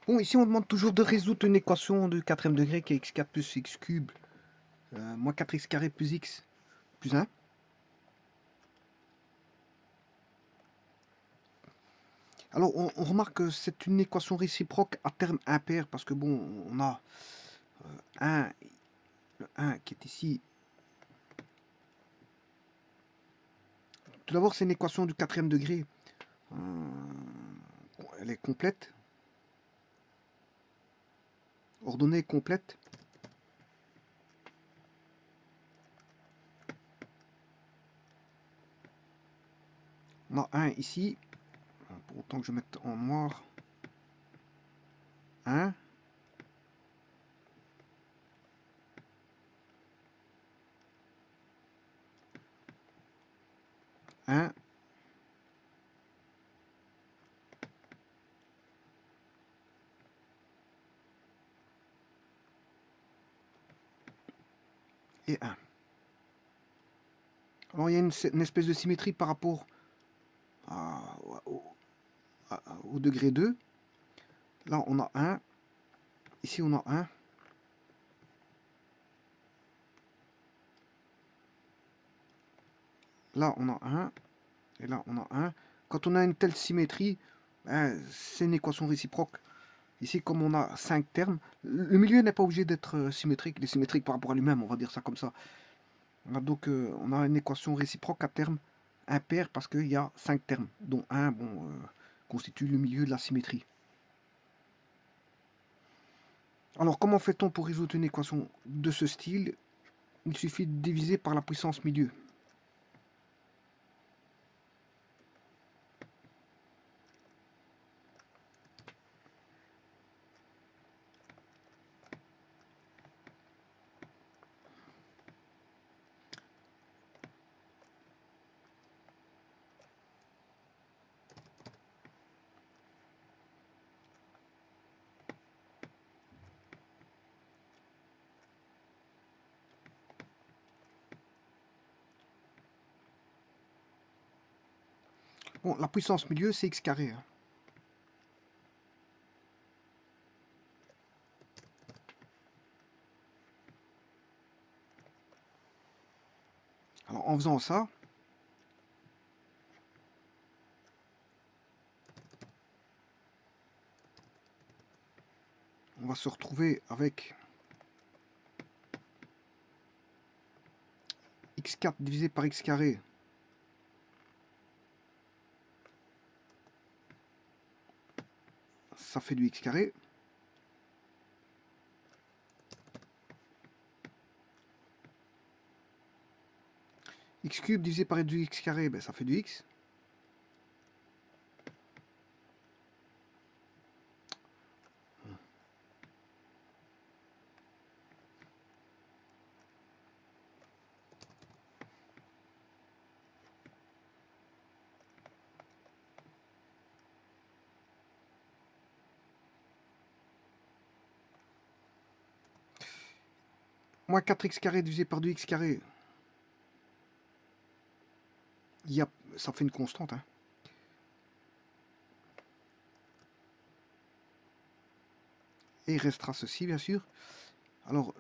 Bon, ici on demande toujours de résoudre une équation de quatrième degré qui est x4 plus x cube moins 4x carré plus x plus 1. Alors on remarque que c'est une équation réciproque à terme impair parce que bon, on a 1, le 1 qui est ici. Tout d'abord c'est une équation du quatrième degré. Elle est complète. Ordonnée complète. On a 1 ici. Pour autant que je mette en noir. 1. 1. Et 1. Alors il y a une espèce de symétrie par rapport au degré 2. Là on a 1. Ici on a 1. Là on a 1. Et là on a 1. Quand on a une telle symétrie, c'est une équation réciproque. Ici, comme on a 5 termes, le milieu n'est pas obligé d'être symétrique. Il est symétrique par rapport à lui-même, on va dire ça comme ça. Donc on a une équation réciproque à terme impair parce qu'il y a 5 termes, dont un constitue le milieu de la symétrie. Alors comment fait-on pour résoudre une équation de ce style? Il suffit de diviser par la puissance milieu. Bon, la puissance milieu, c'est x carré. Alors en faisant ça, on va se retrouver avec x4 divisé par x carré. Ça fait du x carré. X cube divisé par du x carré, ben, ça fait du x. Moins 4x carré divisé par du x carré. Ça fait une constante. Hein. Et il restera ceci, bien sûr. Alors,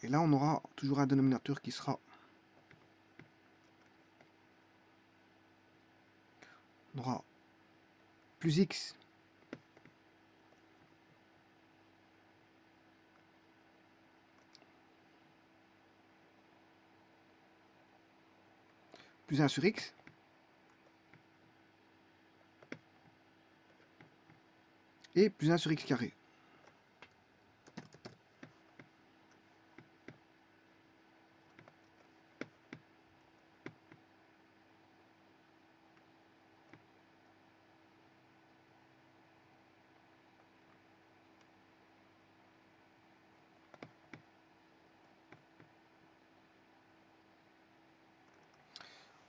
et là, on aura toujours un dénominateur qui sera... On aura plus x plus 1 sur x. Et plus 1 sur x carré.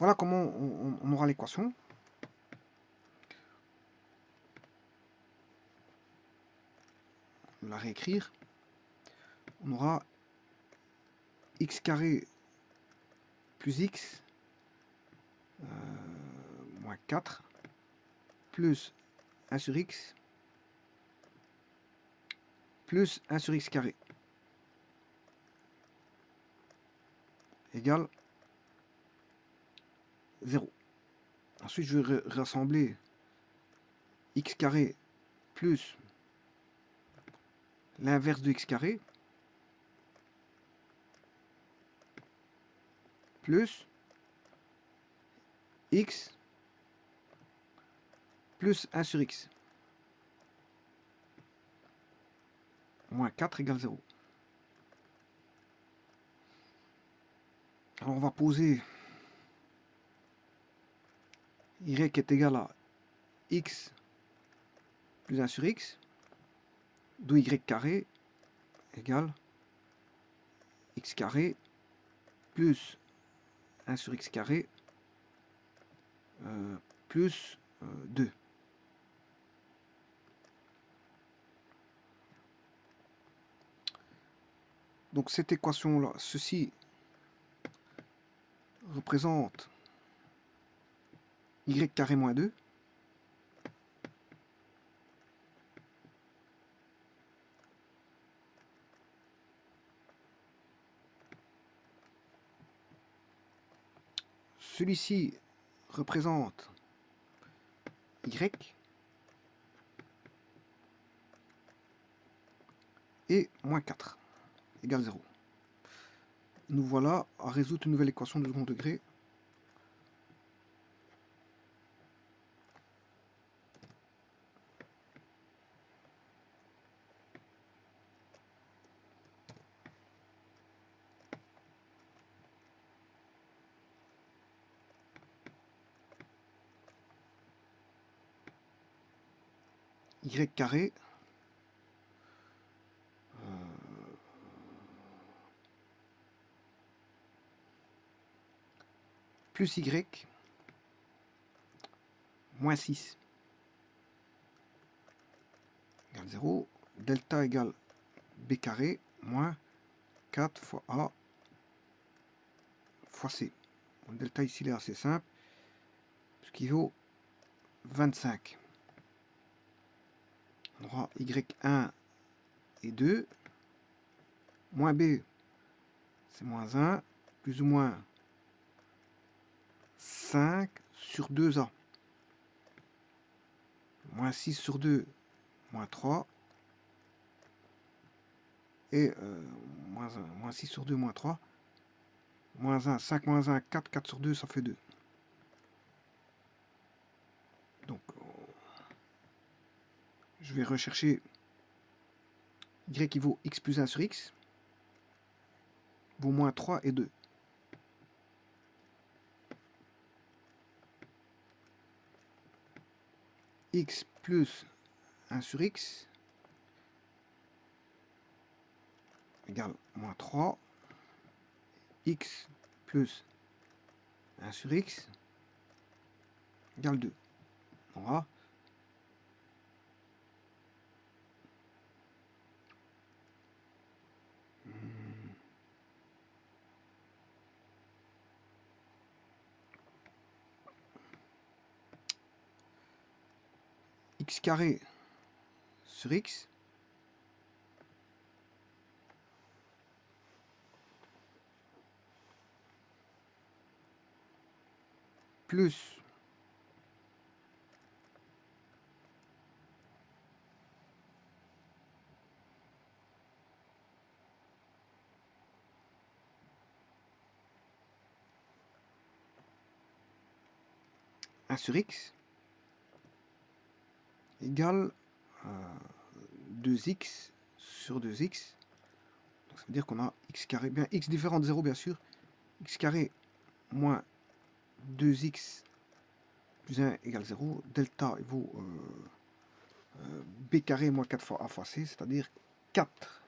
Voilà comment on aura l'équation. On va la réécrire. On aura x carré plus x moins 4 plus 1 sur x plus 1 sur x carré égale 0. Ensuite, je vais rassembler x carré plus l'inverse de x carré plus x plus 1 sur x moins 4 égale 0. Alors on va poser y est égal à x plus 1 sur x, d'où y carré égale x carré plus 1 sur x carré plus 2. Donc cette équation-là, ceci représente y carré moins 2. Celui-ci représente y et moins 4 égale 0. Nous voilà à résoudre une nouvelle équation de second degré. Y carré plus y moins 6 égale 0. Delta égale b carré moins 4 fois a fois c. Le delta ici il est assez simple, ce qui vaut 25. On aura y1 et 2, moins b, c'est moins 1, plus ou moins 5 sur 2a, moins 6 sur 2, moins 3, et moins 6 sur 2, moins 3, moins 1, 5 moins 1, 4, 4 sur 2, ça fait 2. Donc, je vais rechercher y qui vaut x plus 1 sur x, vaut moins 3 et 2. X plus 1 sur x égale moins 3. X plus 1 sur x égale 2. Voilà. X carré sur x plus 1 sur x égale 2x sur 2x. Donc ça veut dire qu'on a x carré, bien x différent de 0 bien sûr, x carré moins 2x plus 1 égale 0. Delta vaut b carré moins 4 fois a fois c, c'est-à-dire 4.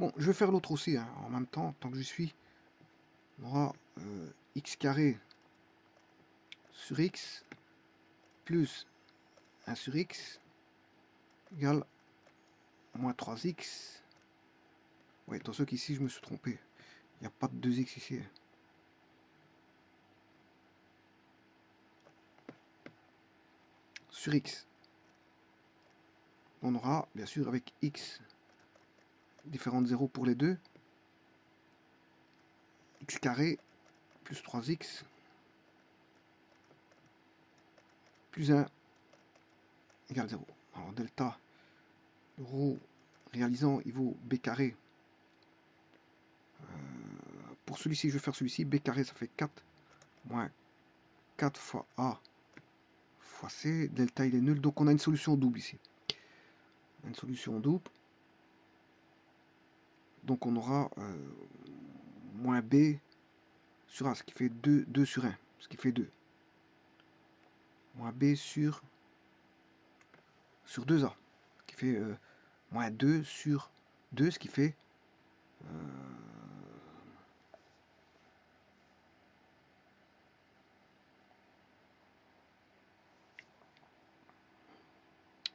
Bon, je vais faire l'autre aussi, hein, en même temps, tant que je suis. On aura x carré sur x plus 1 sur x égale moins 3x. Oui, attention qu'ici, je me suis trompé. Il n'y a pas de 2x ici. Sur x. On aura, bien sûr, avec x, différentes zéros pour les deux, x carré plus 3x plus 1 égale 0. Alors delta rho réalisant, il vaut b carré. Pour celui-ci, je vais faire celui-ci. B carré, ça fait 4 moins 4 fois a fois c. Delta, il est nul. Donc on a une solution double ici. Une solution double. Donc on aura moins b sur a, ce qui fait 2 sur 1, ce qui fait 2. Moins b sur 2a, ce qui fait moins 2 sur 2, ce qui fait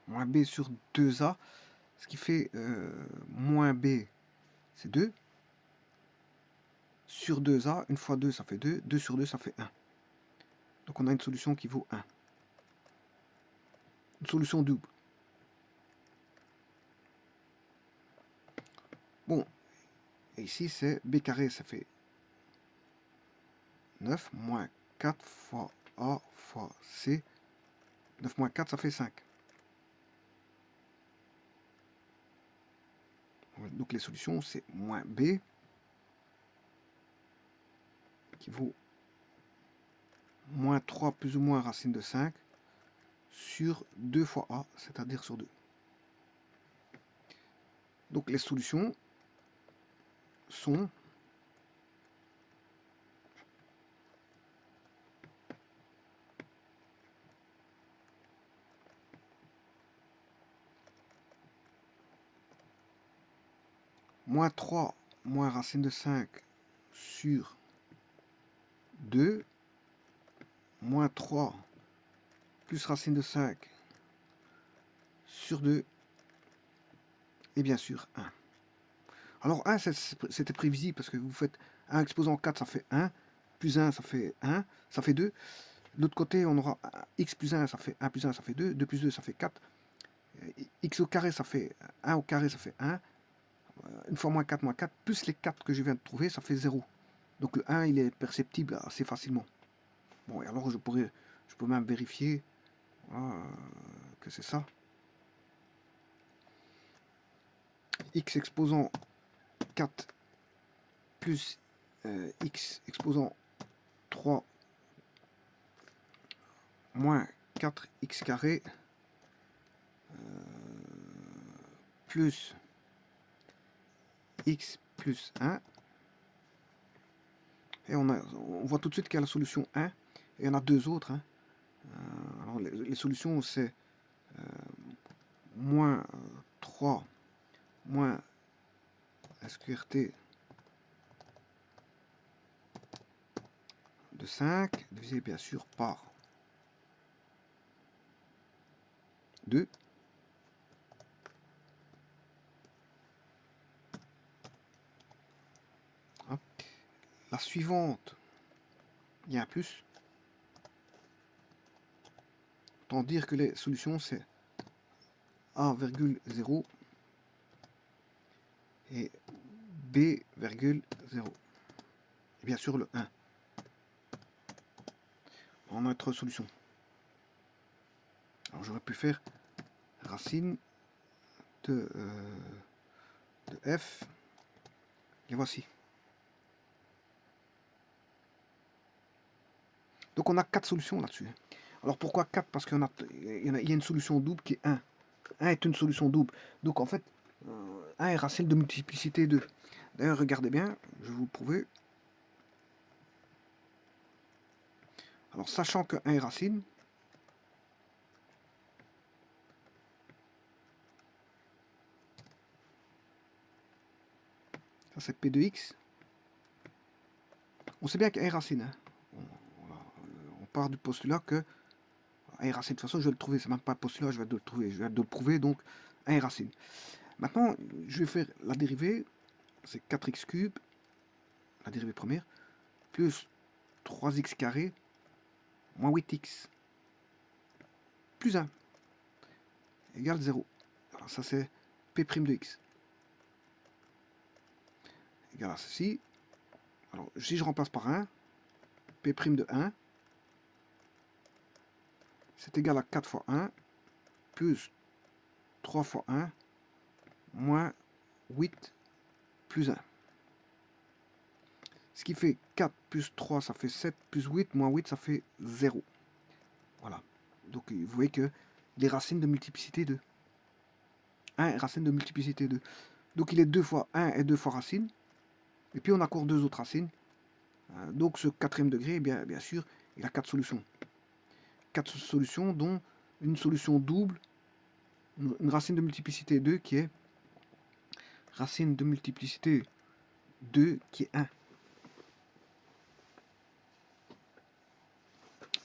moins b sur 2a, ce qui fait moins b, c'est 2, sur 2a, une fois 2, ça fait 2, 2 sur 2, ça fait 1. Donc on a une solution qui vaut 1. Une solution double. Bon, et ici c'est b carré, ça fait 9, moins 4 fois a fois c. 9 moins 4, ça fait 5. Donc les solutions, c'est moins b qui vaut moins 3 plus ou moins racine de 5 sur 2 fois a, c'est-à-dire sur 2. Donc les solutions sont moins 3 moins racine de 5 sur 2, moins 3 plus racine de 5 sur 2, et bien sûr 1. Alors 1, c'était prévisible parce que vous faites 1 exposant 4, ça fait 1, plus 1, ça fait 1, ça fait 2. De l'autre côté, on aura x plus 1, ça fait 1 plus 1, ça fait 2, 2 plus 2, ça fait 4. X au carré, ça fait 1 au carré, ça fait 1. Une fois moins 4, plus les 4 que je viens de trouver, ça fait 0. Donc le 1, il est perceptible assez facilement. Bon, et alors je peux même vérifier que c'est ça. X exposant 4 plus x exposant 3 moins 4x carré plus x plus 1. Et on voit tout de suite qu'il y a la solution 1 et il y en a deux autres. Hein. Alors les solutions, c'est moins 3 moins SQRT de 5 divisé bien sûr par 2. Hop. La suivante, il y a un plus. Autant dire que les solutions, c'est A,0 et B,0. Et bien sûr le 1 en notre solution. Alors j'aurais pu faire racine de f, et voici. Donc on a 4 solutions là-dessus. Alors pourquoi 4? Parce qu'il y a une solution double qui est 1. 1 est une solution double. Donc en fait, 1 est racine de multiplicité 2. D'ailleurs, regardez bien, je vais vous le prouver. Alors sachant que 1 est racine, Ça c'est P de x. On sait bien qu'il y a 1 racine. Hein. On part du postulat que 1 racine, de toute façon je vais le trouver, c'est même pas un postulat, je vais le trouver, je vais le prouver, donc 1 racine. Maintenant, je vais faire la dérivée, c'est 4x cube, la dérivée première, plus 3x carré, moins 8x, plus 1, égale 0. Alors ça c'est P' de x, égale à ceci. Alors si je remplace par 1, P' de 1, c'est égal à 4 fois 1, plus 3 fois 1, moins 8, plus 1. Ce qui fait 4 plus 3, ça fait 7, plus 8, moins 8, ça fait 0. Voilà. Donc vous voyez que les racines de multiplicité 2. 1 racine de multiplicité 2. Donc il est 2 fois 1 et 2 fois racine. Et puis on a encore 2 autres racines. Donc ce quatrième degré, bien sûr, il a 4 solutions. 4 solutions, dont une solution double, une racine de multiplicité 2 qui est racine de multiplicité 2 qui est 1.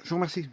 Je vous remercie.